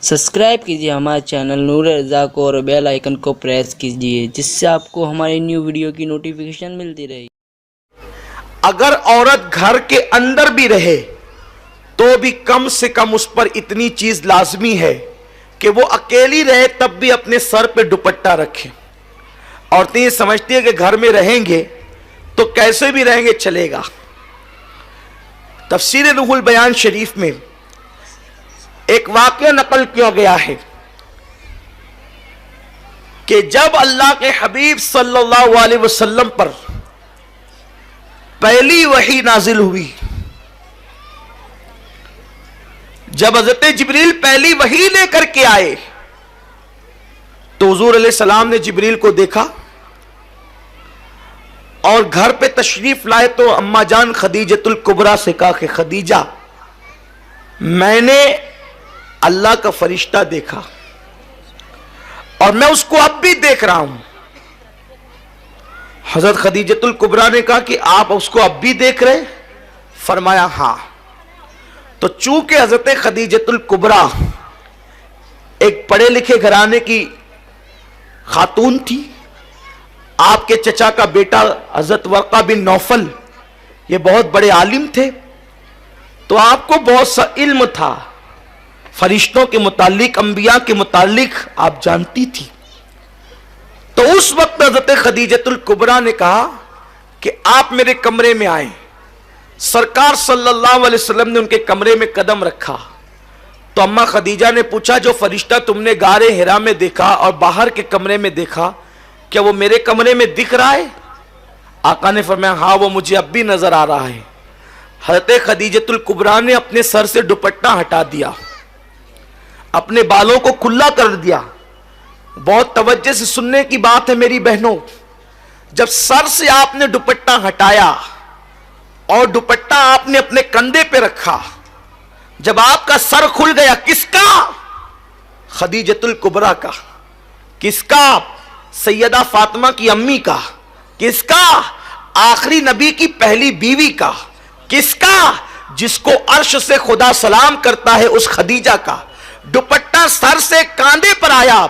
Subscribe कीजिए हमारे channel नूर रज़ा को और बेल आइकन को प्रेस कीजिए जिससे आपको हमारी न्यू वीडियो की नोटिफिकेशन मिलती रहे। अगर औरत घर के अंदर भी रहे तो भी कम से कम उस पर इतनी चीज लाजमी है कि वो अकेली रहे तब भी अपने सर पे दुपट्टा रखे। औरतें ये समझती है कि घर में रहेंगे तो कैसे भी रहेंगे चलेगा। तफसीर रूहुल बयान शरीफ में एक वाक़या नकल किया गया है कि जब अल्लाह के हबीब सल्लल्लाहु अलैहि वसल्लम पर पहली वही नाजिल हुई, जब हज़रत जिब्रील पहली वही लेकर के आए तो हुजूर अलैहि सलाम ने जिब्रील को देखा और घर पे तशरीफ लाए तो अम्मा जान खदीजतुल कुबरा से कहा कि खदीजा, मैंने अल्लाह का फरिश्ता देखा और मैं उसको अब भी देख रहा हूं। हजरत खदीजतुल कुबरा ने कहा कि आप उसको अब भी देख रहे? फरमाया हां। तो चूंकि हजरत खदीजतुल कुबरा एक पढ़े लिखे घराने की खातून थी, आपके चचा का बेटा हजरत वर्का बिन नौफल ये बहुत बड़े आलिम थे, तो आपको बहुत सा इल्म था, फरिश्तों के मुतालिक, अंबिया के मुतालिक आप जानती थी। तो उस वक्त हज़रत खदीजतुल कुबरा ने कहा कि आप मेरे कमरे में आए। सरकार सल्लल्लाहु अलैहि वसल्लम ने उनके कमरे में कदम रखा तो अम्मा खदीजा ने पूछा, जो फरिश्ता तुमने गारे हिरा में देखा और बाहर के कमरे में देखा, क्या वो मेरे कमरे में दिख रहा है? आका ने फरमाया हाँ, वो मुझे अब भी नजर आ रहा है। हज़रत खदीजतुल कुबरा ने अपने सर से दुपट्टा हटा दिया, अपने बालों को खुला कर दिया। बहुत तवज्जो से सुनने की बात है मेरी बहनों, जब सर से आपने दुपट्टा हटाया और दुपट्टा आपने अपने कंधे पे रखा, जब आपका सर खुल गया, किसका? खदीजतुल कुबरा का। किसका? सैयदा फातिमा की अम्मी का। किसका? आखिरी नबी की पहली बीवी का। किसका? जिसको अर्श से खुदा सलाम करता है उस खदीजा का। दुपट्टा सर से कांधे पर आया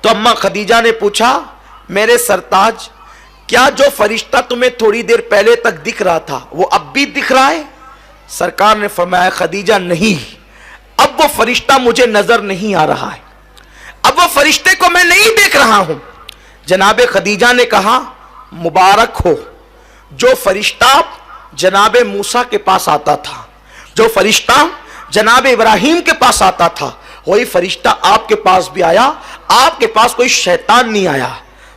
तो अम्मा खदीजा ने पूछा, मेरे सरताज, क्या जो फरिश्ता तुम्हें थोड़ी देर पहले तक दिख रहा था वो अब भी दिख रहा है? सरकार ने फरमाया खदीजा नहीं, अब वो फरिश्ता मुझे नजर नहीं आ रहा है, अब वो फरिश्ते को मैं नहीं देख रहा हूं। जनाबे खदीजा ने कहा, मुबारक हो, जो फरिश्ता जनाबे मूसा के पास आता था, जो फरिश्ता जनाबे इब्राहिम के पास आता था, वही फरिश्ता आपके पास भी आया। आपके पास कोई शैतान नहीं आया।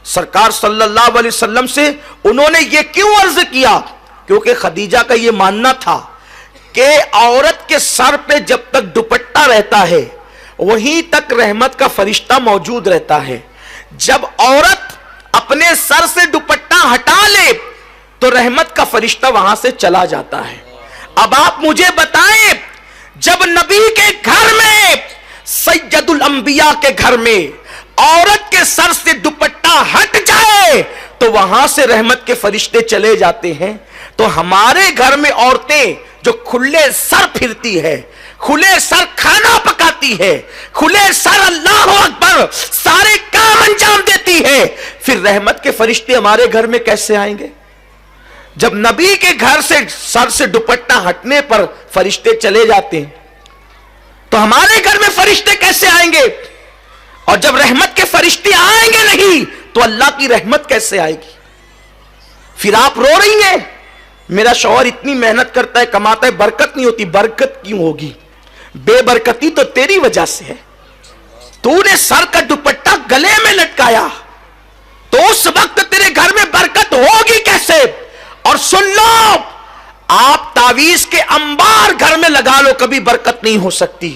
सरकार सल्लल्लाहु अलैहि वसल्लम से उन्होंने ये क्यों अर्ज किया? क्योंकि खदीजा का ये मानना था कि औरत के सर पे जब तक दुपट्टा रहता है वहीं तक रहमत का फरिश्ता मौजूद रहता है। जब औरत अपने सर से दुपट्टा हटा ले तो रहमत का फरिश्ता वहां से चला जाता है। अब आप मुझे बताएं, जब नबी के घर में, सैयदुल अंबिया के घर में औरत के सर से दुपट्टा हट जाए तो वहां से रहमत के फरिश्ते चले जाते हैं, तो हमारे घर में औरतें जो खुले सर फिरती है, खुले सर खाना पकाती है, खुले सर अल्लाह अकबर सारे काम अंजाम देती है, फिर रहमत के फरिश्ते हमारे घर में कैसे आएंगे? जब नबी के घर से सर से दुपट्टा हटने पर फरिश्ते चले जाते हैं तो हमारे घर में फरिश्ते कैसे आएंगे? और जब रहमत के फरिश्ते आएंगे नहीं तो अल्लाह की रहमत कैसे आएगी? फिर आप रो रही हैं, मेरा शौहर इतनी मेहनत करता है, कमाता है, बरकत नहीं होती। बरकत क्यों होगी? बेबरकती तो तेरी वजह से है। तूने सर का दुपट्टा गले में लटकाया तो उस वक्त तेरे घर में बरकत होगी कैसे? और सुन लो, आप तावीज के अंबार घर में लगा लो, कभी बरकत नहीं हो सकती,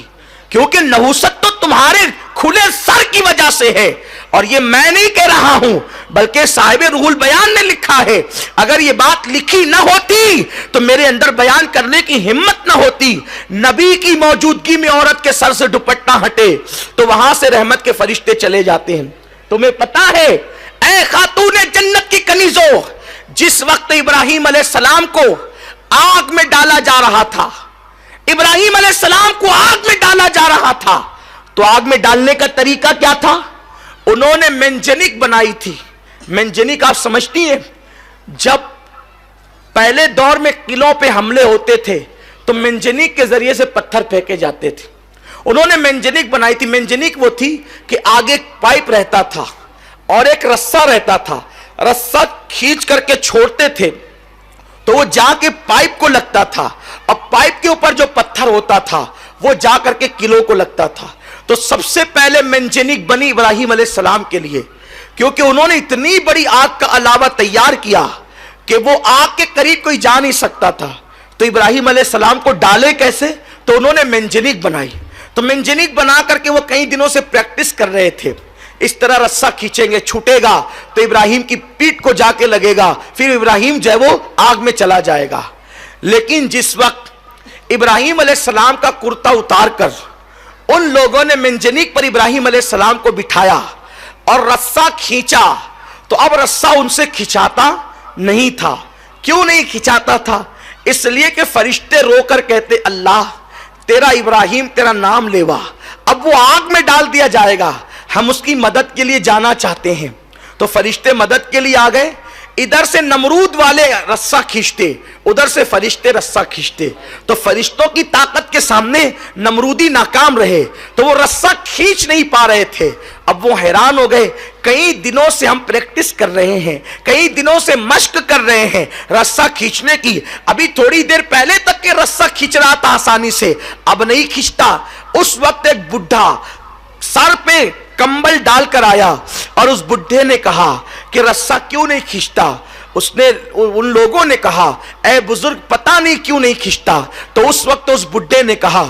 क्योंकि नहुसत तो तुम्हारे खुले सर की वजह से है। और ये मैं नहीं कह रहा हूं, बल्कि साहिब रूहुल बयान ने लिखा है। अगर ये बात लिखी ना होती तो मेरे अंदर बयान करने की हिम्मत ना होती। नबी की मौजूदगी में औरत के सर से दुपट्टा हटे तो वहां से रहमत के फरिश्ते चले जाते हैं। तुम्हें पता है, ऐ खातूने जन्नत की कनीजो, जिस वक्त इब्राहिम अलैहिस्सलाम को आग में डाला जा रहा था, इब्राहिम अलैहिस्सलाम को आग में डाला जा रहा था, तो आग में डालने का तरीका क्या था? उन्होंने मेंजनीक बनाई थी। मेंजनीक आप समझती हैं, जब पहले दौर में किलों पे हमले होते थे तो मेंजनीक के जरिए से पत्थर फेंके जाते थे। उन्होंने मेंजनीक बनाई थी। मेंजनीक वो थी कि आगे पाइप रहता था और एक रस्सा रहता था, रस्सा खींच करके छोड़ते थे तो वो जाके पाइप को लगता था, अब पाइप के ऊपर जो पत्थर होता था वो जा करके किलो को लगता था। तो सबसे पहले मेंजनीक बनी इब्राहिम अलैहिस्सलाम के लिए, क्योंकि उन्होंने इतनी बड़ी आग का अलावा तैयार किया कि वो आग के करीब कोई जा नहीं सकता था। तो इब्राहिम अलैहिस्सलाम को डाले कैसे? तो उन्होंने मेंजनीक बनाई। तो मेंजनीक बना करके वो कई दिनों से प्रैक्टिस कर रहे थे। इस तरह रस्सा खींचेंगे, छूटेगा तो इब्राहिम की पीठ को जाके लगेगा, फिर इब्राहिम जो है वो आग में चला जाएगा। लेकिन जिस वक्त इब्राहिम अलैहिस्सलाम का कुर्ता उतार कर उन लोगों ने मेंजनीक पर इब्राहिम अलैहिस्सलाम को बिठाया और रस्सा खींचा, तो अब रस्सा उनसे खिंचाता नहीं था। क्यों नहीं खिंचाता था? इसलिए कि फरिश्ते रोकर कहते, अल्लाह तेरा इब्राहिम तेरा नाम लेवा, अब वो आग में डाल दिया जाएगा, हम उसकी मदद के लिए जाना चाहते हैं। तो फरिश्ते मदद के लिए आ गए। इधर से नमरूद वाले रस्सा खींचते, उधर से फरिश्ते रस्सा खींचते। तो फरिश्तों की ताकत के सामने नमरूदी नाकाम रहे, तो वो रस्सा खींच नहीं पा रहे थे। अब वो हैरान हो गए, कई दिनों से हम प्रैक्टिस कर रहे हैं, कई दिनों से मश्क कर रहे हैं रस्सा खींचने की, अभी थोड़ी देर पहले तक के रस्सा खींच रहा था आसानी से, अब नहीं खींचता। उस वक्त एक बुढ़ा सर पे कंबल डालकर आया और उस बुढ़े ने कहा कि रस्सा क्यों नहीं खींचता? उसने उन लोगों ने कहा, ऐ बुजुर्ग पता नहीं क्यों नहीं खींचता। तो उस वक्त उस बुढ़े ने कहा,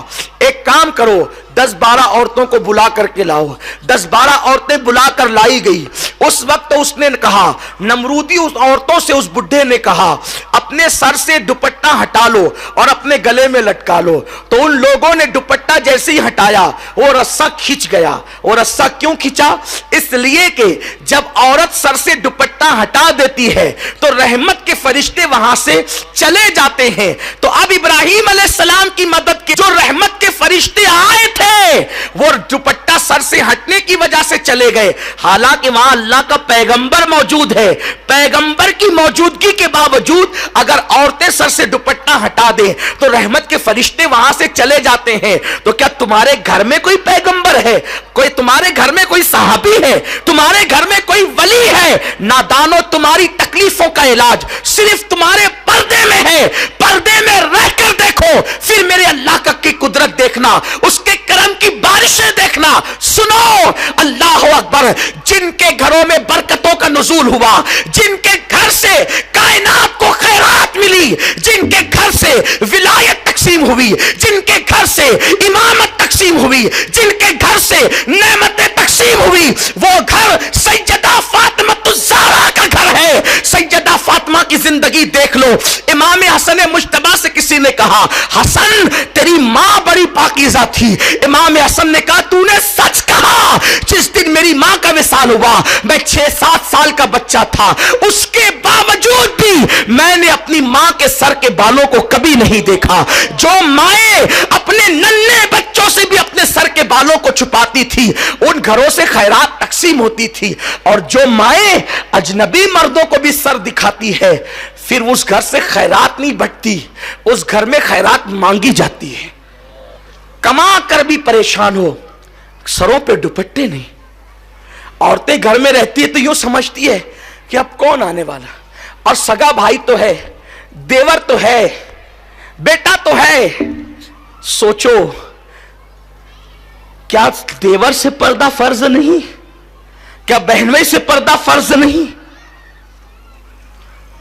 एक काम करो, 10-12 औरतों को बुला करके लाओ। 10-12 औरतें बुलाकर लाई गई। उस वक्त उसने कहा, नमरूदी उस औरतों से उस बुढ़े ने कहा, अपने सर से दुपट्टा हटा लो और अपने गले में लटका लो। तो उन लोगों ने दुपट्टा जैसे ही हटाया वो रस्सा खींच गया। वो रस्सा क्यों खींचा? इसलिए कि जब औरत सर से दुपट्टा हटा देती है तो रहमत के फरिश्ते वहां से चले जाते हैं। तो अब इब्राहिम अलैहिस्सलाम की मदद के जो रहमत के फरिश्ते आए थे वो दुपट्टा सर से हटने की वजह से चले गए। हालांकि वहां अल्लाह का पैगंबर मौजूद है, पैगंबर की मौजूदगी के बावजूद अगर औरतें सर से दुपट्टा हटा दें तो रहमत के फरिश्ते वहां से चले जाते हैं। तो क्या तुम्हारे घर में कोई पैगंबर है? कोई तुम्हारे घर में कोई सहाबी है? तुम्हारे घर में कोई वली है? नादानो, तुम्हारी तकलीफों का इलाज सिर्फ तुम्हारे पर्दे में है। पर्दे में रहकर देखो, फिर मेरे अल्लाह की कुदरत देखना, उसके करम की बारिशें देखना। सुनो, अल्लाह अकबर। जिनके घरों में बरकतों का नुज़ूल हुआ, जिनके घर से कायनात को खैरात मिली, जिनके घर से विलायत तकसीम हुई, जिनके घर से इमामत तकसीम हुई, जिनके घर से नेमतें तकसीम हुई, वो घर सैयदा फातिमा का घर है। सैयदा फातिमा की जिंदगी देख लो। इमाम हसन मुश्तबा से किसी ने कहा, हसन तेरी मां बड़ी पाकीज़ा थी। इमाम हसन ने कहा, तूने सच कहा। जिस दिन मेरी मां का विसाल हुआ मैं 6-7 साल का बच्चा था, उसके बावजूद भी मैंने अपनी मां के सर के बालों को कभी नहीं देखा। जो माएं अपने नन्हे बच्चों से भी अपने सर के बालों को छुपाती थी, उन घरों से खैरात तकसीम होती थी। और जो माएं अजनबी मर्दों को भी सर दिखाती है, फिर उस घर से खैरात नहीं बटती, उस घर में खैरात मांगी जाती है। कमा कर भी परेशान हो, सरों पे दुपट्टे नहीं। औरतें घर में रहती है तो यूं समझती है कि अब कौन आने वाला, और सगा भाई तो है, देवर तो है, बेटा तो है। सोचो, क्या देवर से पर्दा फर्ज नहीं? क्या बहनों से पर्दा फर्ज नहीं?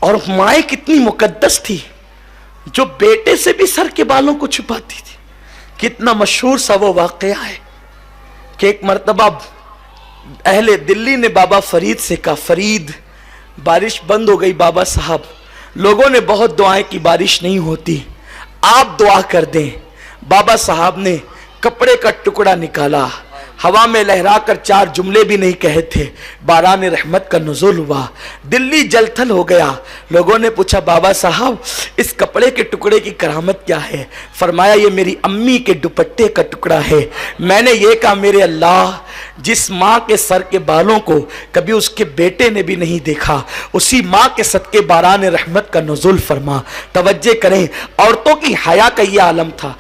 और माए कितनी मुकद्दस थी, जो बेटे से भी सर के बालों को छुपाती थी। कितना मशहूर सा वो वाकया है कि एक मर्तबा अहले दिल्ली ने बाबा फरीद से कहा, फरीद बारिश बंद हो गई बाबा साहब, लोगों ने बहुत दुआएं की, बारिश नहीं होती, आप दुआ कर दें। बाबा साहब ने कपड़े का टुकड़ा निकाला, ہوا میں لہرا کر 4 جملے بھی نہیں کہے تھے، باران رحمت کا نزول ہوا، دلی جل تھل ہو گیا۔ لوگوں نے پوچھا بابا صاحب اس کپڑے کے ٹکڑے کی کرامت کیا ہے؟ فرمایا یہ میری امی کے دوپٹے کا ٹکڑا ہے۔ میں نے یہ کہا میرے اللہ، جس ماں کے سر کے بالوں کو کبھی اس کے بیٹے نے بھی نہیں دیکھا، اسی ماں کے صدقے باران رحمت کا نزول فرما۔ توجہ کریں، عورتوں کی حیا کا یہ عالم تھا۔